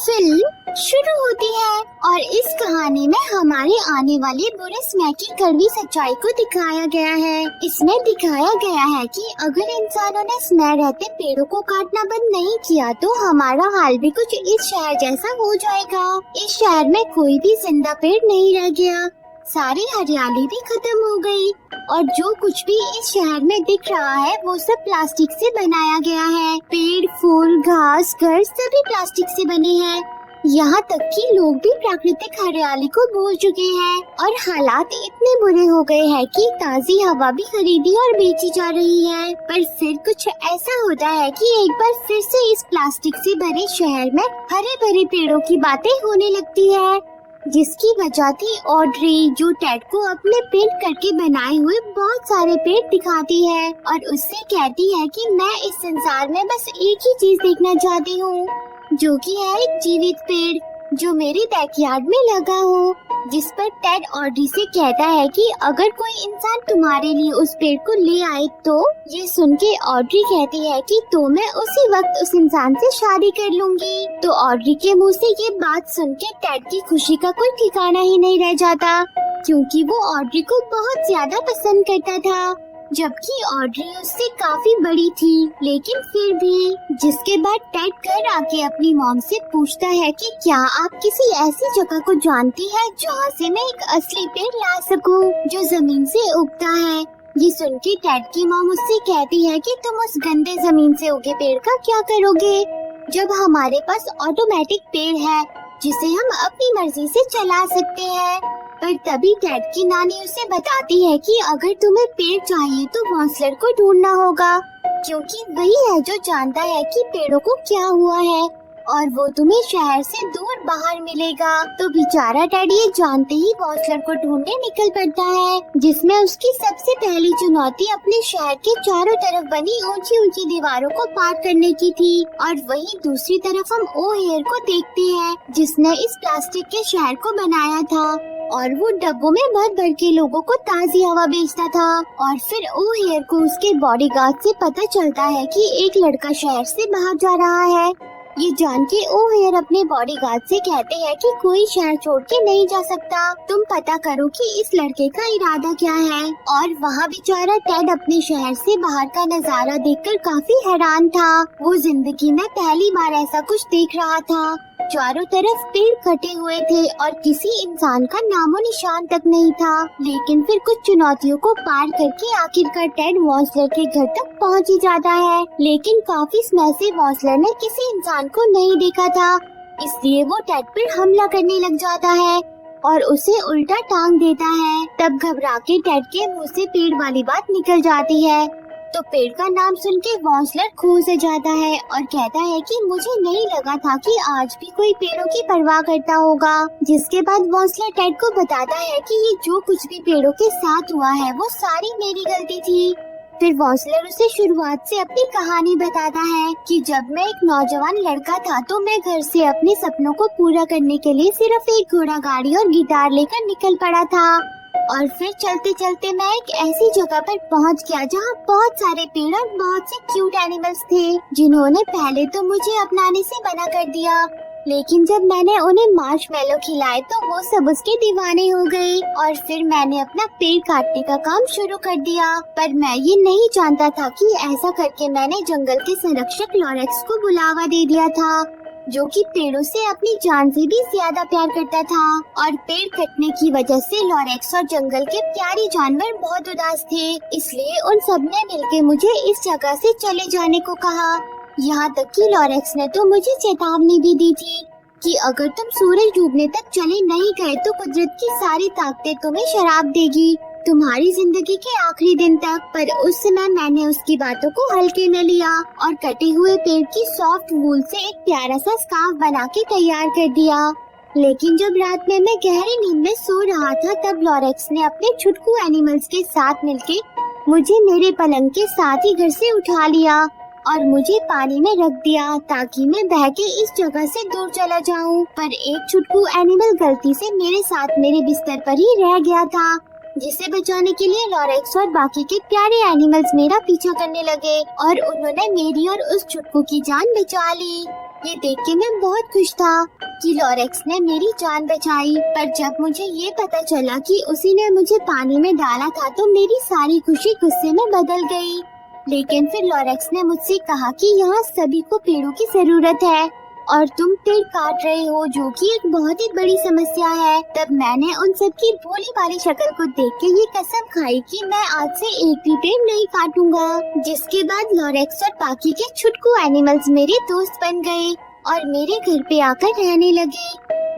Film शुरू होती है और इस कहानी में हमारे आने वाले बुरे समय की कड़वी सच्चाई को दिखाया गया है। इसमें दिखाया गया है कि अगर इंसानों ने समय रहते पेड़ों को काटना बंद नहीं किया तो हमारा हाल भी कुछ इस शहर जैसा हो जाएगा। इस शहर में कोई भी जिंदा पेड़ नहीं रह गया, सारी हरियाली भी खत्म हो गई और जो कुछ भी इस शहर में दिख रहा है वो सब प्लास्टिक से बनाया गया है। पेड़, फूल, घास, घर सभी प्लास्टिक से बने हैं। यहाँ तक कि लोग भी प्राकृतिक हरियाली को भूल चुके हैं और हालात इतने बुरे हो गए हैं कि ताज़ी हवा भी खरीदी और बेची जा रही है। पर फिर कुछ ऐसा होता है कि एक बार फिर से इस प्लास्टिक से भरे शहर में हरे भरे पेड़ों की बातें होने लगती है, जिसकी वजह थी ऑड्री, जो टेड को अपने पेंट करके बनाए हुए बहुत सारे पेड़ दिखाती है और उससे कहती है कि मैं इस संसार में बस एक ही चीज देखना चाहती हूँ, जो कि है एक जीवित पेड़ जो मेरे बैकयार्ड में लगा हो। जिस पर टेड ऑड्री से कहता है कि अगर कोई इंसान तुम्हारे लिए उस पेड़ को ले आए तो। ये सुन के ऑड्री कहती है कि तो मैं उसी वक्त उस इंसान से शादी कर लूंगी। तो ऑड्री के मुंह से ये बात सुन के टेड की खुशी का कोई ठिकाना ही नहीं रह जाता, क्योंकि वो ऑड्री को बहुत ज्यादा पसंद करता था, जबकि ऑड्री उससे काफी बड़ी थी। लेकिन फिर भी जिसके बाद टेड घर आके अपनी मॉम से पूछता है कि क्या आप किसी ऐसी जगह को जानती है जहाँ से मैं एक असली पेड़ ला सकूं जो जमीन से उगता है। ये सुन के टेड की मॉम उससे कहती है कि तुम उस गंदे जमीन से उगे पेड़ का क्या करोगे, जब हमारे पास ऑटोमेटिक पेड़ है जिसे हम अपनी मर्जी से चला सकते हैं। पर तभी टेड की नानी उसे बताती है कि अगर तुम्हें पेड़ चाहिए तो वॉन्सलर को ढूंढना होगा, क्योंकि वही है जो जानता है कि पेड़ों को क्या हुआ है और वो तुम्हें शहर से दूर बाहर मिलेगा। तो बेचारा टेड ये जानते ही वॉन्सलर को ढूंढने निकल पड़ता है, जिसमें उसकी सबसे पहली चुनौती अपने शहर के चारों तरफ बनी ऊंची ऊंची दीवारों को पार करने की थी। और वहीं दूसरी तरफ हम ओ हेयर को देखते हैं, जिसने इस प्लास्टिक के शहर को बनाया था और वो डब्बों में भर भर के लोगों को ताज़ी हवा बेचता था। और फिर ओ हेयर को उसके बॉडीगार्ड से पता चलता है कि एक लड़का शहर से बाहर जा रहा है। ये जान के ओ हेयर अपने बॉडीगार्ड से कहते हैं कि कोई शहर छोड़ के नहीं जा सकता, तुम पता करो कि इस लड़के का इरादा क्या है। और वहाँ बेचारा टेड अपने शहर से बाहर का नजारा देखकर काफी हैरान था। वो जिंदगी में पहली बार ऐसा कुछ देख रहा था। चारों तरफ पेड़ कटे हुए थे और किसी इंसान का नामो निशान तक नहीं था। लेकिन फिर कुछ चुनौतियों को पार करके आखिरकार टेड वॉन्सलर के घर तक पहुंच ही जाता है। लेकिन काफी समय से वॉन्सलर ने किसी इंसान को नहीं देखा था, इसलिए वो टेड पर हमला करने लग जाता है और उसे उल्टा टांग देता है। तब घबरा के टेड के मुंह से पेड़ वाली बात निकल जाती है। तो पेड़ का नाम सुन के वॉन्सलर खो से जाता है और कहता है कि मुझे नहीं लगा था कि आज भी कोई पेड़ों की परवाह करता होगा। जिसके बाद वॉन्सलर टेड को बताता है कि ये जो कुछ भी पेड़ों के साथ हुआ है वो सारी मेरी गलती थी। फिर वॉन्सलर उसे शुरुआत से अपनी कहानी बताता है कि जब मैं एक नौजवान लड़का था तो मैं घर से अपने सपनों को पूरा करने के लिए सिर्फ एक घोड़ा गाड़ी और गिटार लेकर निकल पड़ा था। और फिर चलते चलते मैं एक ऐसी जगह पर पहुंच गया जहां बहुत सारे पेड़ और बहुत से क्यूट एनिमल्स थे, जिन्होंने पहले तो मुझे अपनाने से मना कर दिया। लेकिन जब मैंने उन्हें मार्शमैलो खिलाए तो वो सब उसके दीवाने हो गए और फिर मैंने अपना पेड़ काटने का काम शुरू कर दिया। पर मैं ये नहीं जानता था कि ऐसा करके मैंने जंगल के संरक्षक लॉरेक्स को बुलावा दे दिया था, जो कि पेड़ों से अपनी जान से भी ज्यादा प्यार करता था। और पेड़ कटने की वजह से लॉरेक्स और जंगल के प्यारे जानवर बहुत उदास थे, इसलिए उन सब ने मिलकर मुझे इस जगह से चले जाने को कहा। यहाँ तक कि लॉरेक्स ने तो मुझे चेतावनी भी दी थी कि अगर तुम सूरज डूबने तक चले नहीं गए तो कुदरत की सारी ताकतें तुम्हें शराब देगी तुम्हारी जिंदगी के आखिरी दिन तक। पर उस समय मैंने उसकी बातों को हल्के में लिया और कटे हुए पेड़ की सॉफ्ट वूल से एक प्यारा सा स्कार्फ बना के तैयार कर दिया। लेकिन जब रात में मैं गहरी नींद में सो रहा था तब लॉरेक्स ने अपने छुटकू एनिमल्स के साथ मिलके मुझे मेरे पलंग के साथ ही घर से उठा लिया और मुझे पानी में रख दिया ताकि मैं बह के इस जगह से दूर चला जाऊं। पर एक छुटकू एनिमल गलती से मेरे साथ मेरे बिस्तर पर ही रह गया था, जिसे बचाने के लिए लॉरेक्स और बाकी के प्यारे एनिमल्स मेरा पीछा करने लगे और उन्होंने मेरी और उस छुटकू की जान बचा ली। ये देख के मैं बहुत खुश था कि लॉरेक्स ने मेरी जान बचाई। पर जब मुझे ये पता चला कि उसी ने मुझे पानी में डाला था तो मेरी सारी खुशी गुस्से में बदल गई। लेकिन फिर लॉरेक्स ने मुझसे कहा कि यहाँ सभी को पेड़ों की जरूरत है और तुम पेड़ काट रहे हो, जो कि एक बहुत ही बड़ी समस्या है। तब मैंने उन सब की भोली भाली शक्ल को देख के ये कसम खाई कि मैं आज से एक भी पेड़ नहीं काटूंगा। जिसके बाद लॉरेक्स और बाकी के छुटकू एनिमल्स मेरे दोस्त बन गए और मेरे घर पे आकर रहने लगे,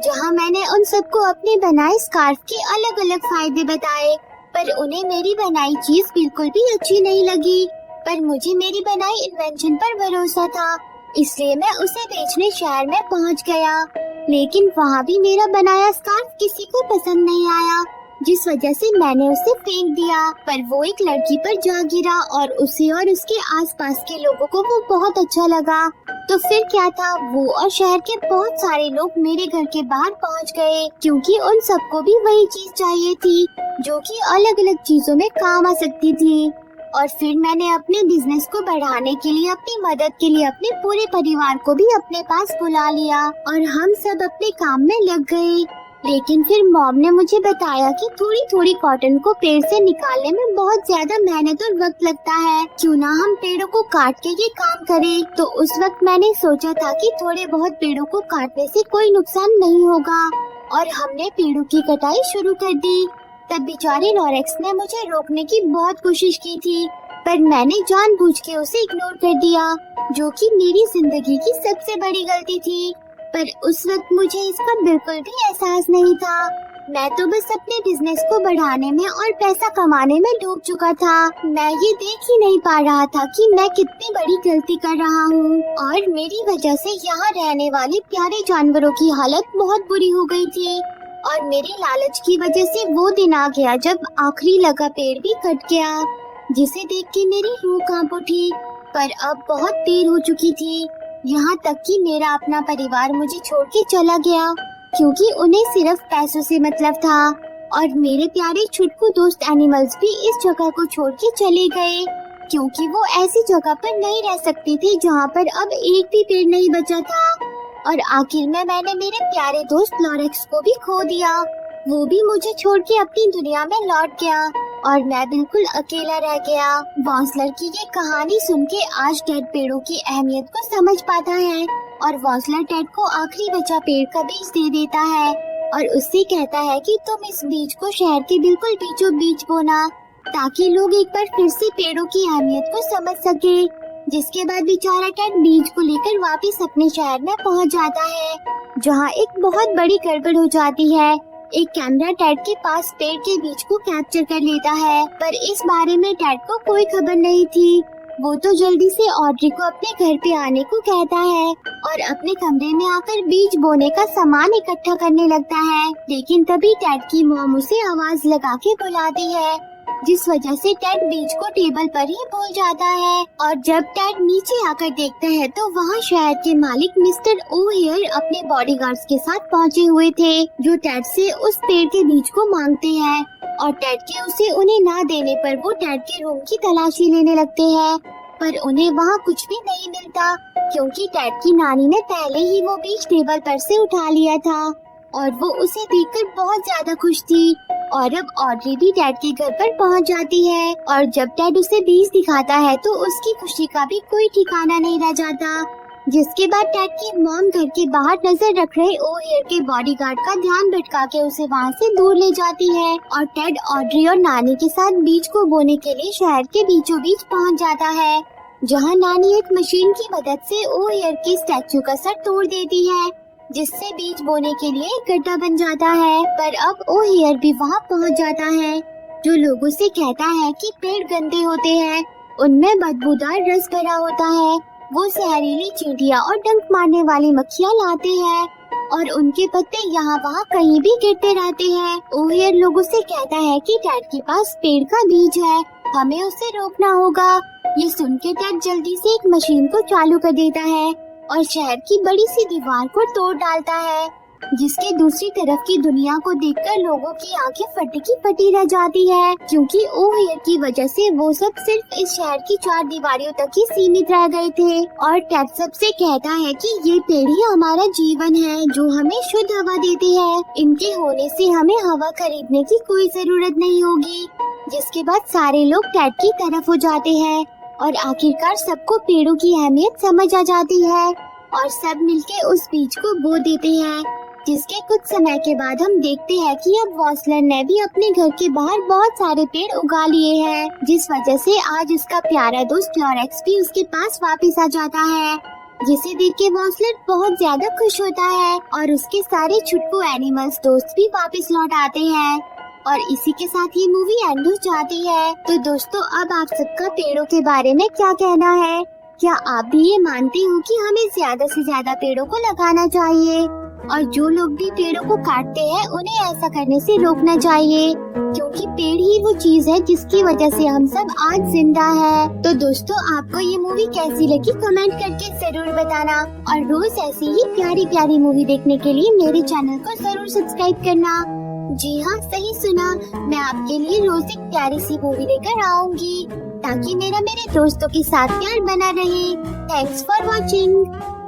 जहाँ मैंने उन सबको अपने बनाए स्कार्फ के अलग अलग फायदे बताए। पर उन्हें मेरी बनाई चीज बिल्कुल भी अच्छी नहीं लगी। पर मुझे मेरी बनाई इन्वेंशन पर भरोसा था, इसलिए मैं उसे बेचने शहर में पहुंच गया। लेकिन वहाँ भी मेरा बनाया स्कार्फ किसी को पसंद नहीं आया, जिस वजह से मैंने उसे फेंक दिया। पर वो एक लड़की पर जा गिरा और उसे और उसके आसपास के लोगों को वो बहुत अच्छा लगा। तो फिर क्या था, वो और शहर के बहुत सारे लोग मेरे घर के बाहर पहुंच गए, क्योंकि उन सबको भी वही चीज चाहिए थी जो कि अलग अलग चीजों में काम आ सकती थी। और फिर मैंने अपने बिजनेस को बढ़ाने के लिए अपनी मदद के लिए अपने पूरे परिवार को भी अपने पास बुला लिया और हम सब अपने काम में लग गए। लेकिन फिर मॉम ने मुझे बताया कि थोड़ी थोड़ी कॉटन को पेड़ से निकालने में बहुत ज्यादा मेहनत और वक्त लगता है, क्यों ना हम पेड़ों को काट के ये काम करें। तो उस वक्त मैंने सोचा था कि थोड़े बहुत पेड़ों को काटने से कोई नुकसान नहीं होगा और हमने पेड़ों की कटाई शुरू कर दी। तब बेचारे लॉरेक्स ने मुझे रोकने की बहुत कोशिश की थी, पर मैंने जानबूझ के उसे इग्नोर कर दिया, जो कि मेरी जिंदगी की सबसे बड़ी गलती थी। पर उस वक्त मुझे इसका बिल्कुल भी एहसास नहीं था। मैं तो बस अपने बिजनेस को बढ़ाने में और पैसा कमाने में डूब चुका था। मैं ये देख ही नहीं पा रहा था कि मैं कितनी बड़ी गलती कर रहा हूँ और मेरी वजह से यहाँ रहने वाले प्यारे जानवरों की हालत बहुत बुरी हो गई थी। और मेरी लालच की वजह से वो दिन आ गया जब आखिरी लगा पेड़ भी कट गया, जिसे देख के मेरी रूह कांप उठी। पर अब बहुत देर हो चुकी थी, यहाँ तक कि मेरा अपना परिवार मुझे छोड़ के चला गया, क्योंकि उन्हें सिर्फ पैसों से मतलब था। और मेरे प्यारे छुटकू दोस्त एनिमल्स भी इस जगह को छोड़ के चले गए, क्योंकि वो ऐसी जगह पर नहीं रह सकते थे जहाँ पर अब एक भी पेड़ नहीं बचा था। और आखिर में मैंने मेरे प्यारे दोस्त लॉरेक्स को भी खो दिया। वो भी मुझे छोड़ के अपनी दुनिया में लौट गया और मैं बिल्कुल अकेला रह गया। वॉन्सलर की ये कहानी सुन के आज टेड पेड़ों की अहमियत को समझ पाता है और वॉन्सलर टेड को आखिरी बचा पेड़ का बीज दे देता है और उससे कहता है कि तुम इस बीज को शहर के बिल्कुल बीचों बीच बोना, ताकि लोग एक बार फिर से पेड़ों की अहमियत को समझ सके। जिसके बाद बेचारा टेड बीज को लेकर वापस अपने शहर में पहुंच जाता है, जहां एक बहुत बड़ी गड़बड़ हो जाती है। एक कैमरा टेड के पास पेड़ के बीज को कैप्चर कर लेता है, पर इस बारे में टेड को कोई खबर नहीं थी। वो तो जल्दी से ऑड्री को अपने घर पे आने को कहता है और अपने कमरे में आकर बीज बोने का सामान इकट्ठा करने लगता है। लेकिन तभी टेड की मॉम उसे आवाज लगा के बुलाती है, जिस वजह से टेड बीज को टेबल पर ही भूल जाता है। और जब टेड नीचे आकर देखता है तो वहाँ शहर के मालिक मिस्टर ओहेयर अपने बॉडीगार्ड्स के साथ पहुँचे हुए थे, जो टेड से उस पेड़ के बीज को मांगते हैं। और टेड के उसे उन्हें ना देने पर वो टेड के रूम की तलाशी लेने लगते हैं, पर उन्हें वहाँ कुछ भी नहीं मिलता, क्योंकि टेड की नानी ने पहले ही वो बीज टेबल पर से उठा लिया था और वो उसे देखकर बहुत ज्यादा खुश थी। और अब ऑड्री भी टेड के घर पर पहुंच जाती है और जब टेड उसे बीज दिखाता है तो उसकी खुशी का भी कोई ठिकाना नहीं रह जाता। जिसके बाद टेड की मॉम घर के बाहर नजर रख रहे ओहेयर के बॉडीगार्ड का ध्यान भटका के उसे वहाँ से दूर ले जाती है और टेड ऑड्री और नानी के साथ बीज को बोने के लिए शहर के बीचों बीच पहुँच जाता है, जहाँ नानी एक मशीन की मदद से ओहेयर के स्टैचू का सर तोड़ देती है, जिससे बीज बोने के लिए एक गड्ढा बन जाता है। पर अब ओहेयर भी वहाँ पहुँच जाता है, जो लोगों से कहता है कि पेड़ गंदे होते हैं, उनमें बदबूदार रस भरा होता है। वो जहरीली चींटियाँ और डंक मारने वाली मक्खियाँ लाते हैं और उनके पत्ते यहाँ वहाँ कहीं भी गिरते रहते हैं। ओहेयर लोगों से कहता है कि टेड के पास पेड़ का बीज है, हमें उसे रोकना होगा। ये सुन के टेड जल्दी से एक मशीन को चालू कर देता है और शहर की बड़ी सी दीवार को तोड़ डालता है जिसके दूसरी तरफ की दुनिया को देखकर लोगों की आंखें फटी की फटी रह जाती है, क्योंकि ओहियर की वजह से वो सब सिर्फ इस शहर की 4 दीवारों तक ही सीमित रह गए थे। और टेड सबसे कहता है कि ये पेड़ ही हमारा जीवन है, जो हमें शुद्ध हवा देती है। इनके होने से हमें हवा खरीदने की कोई जरूरत नहीं होगी। जिसके बाद सारे लोग टेड की तरफ हो जाते हैं और आखिरकार सबको पेड़ों की अहमियत समझ आ जाती है और सब मिलके उस बीज को बो देते हैं। जिसके कुछ समय के बाद हम देखते हैं कि अब वॉसलर ने भी अपने घर के बाहर बहुत सारे पेड़ उगा लिए हैं, जिस वजह से आज उसका प्यारा दोस्त लॉरेक्स भी उसके पास वापस आ जाता है, जिसे देख के वॉसलर बहुत ज्यादा खुश होता है और उसके सारे छुटकू एनिमल्स दोस्त भी वापस लौट आते हैं। और इसी के साथ ये मूवी एंड हो जाती है। तो दोस्तों, अब आप सबका पेड़ों के बारे में क्या कहना है? क्या आप भी ये मानते हो कि हमें ज्यादा से ज्यादा पेड़ों को लगाना चाहिए? और जो लोग भी पेड़ों को काटते हैं उन्हें ऐसा करने से रोकना चाहिए, क्योंकि पेड़ ही वो चीज है जिसकी वजह से हम सब आज जिंदा है। तो दोस्तों, आपको ये मूवी कैसी लगी कमेंट करके जरूर बताना और रोज ऐसी ही प्यारी प्यारी मूवी देखने के लिए मेरे चैनल को जरूर सब्सक्राइब करना। जी हाँ, सही सुना, मैं आपके लिए रोज एक प्यारी सी मूवी लेकर आऊंगी ताकि मेरे दोस्तों के साथ प्यार बना रहे। Thanks for watching.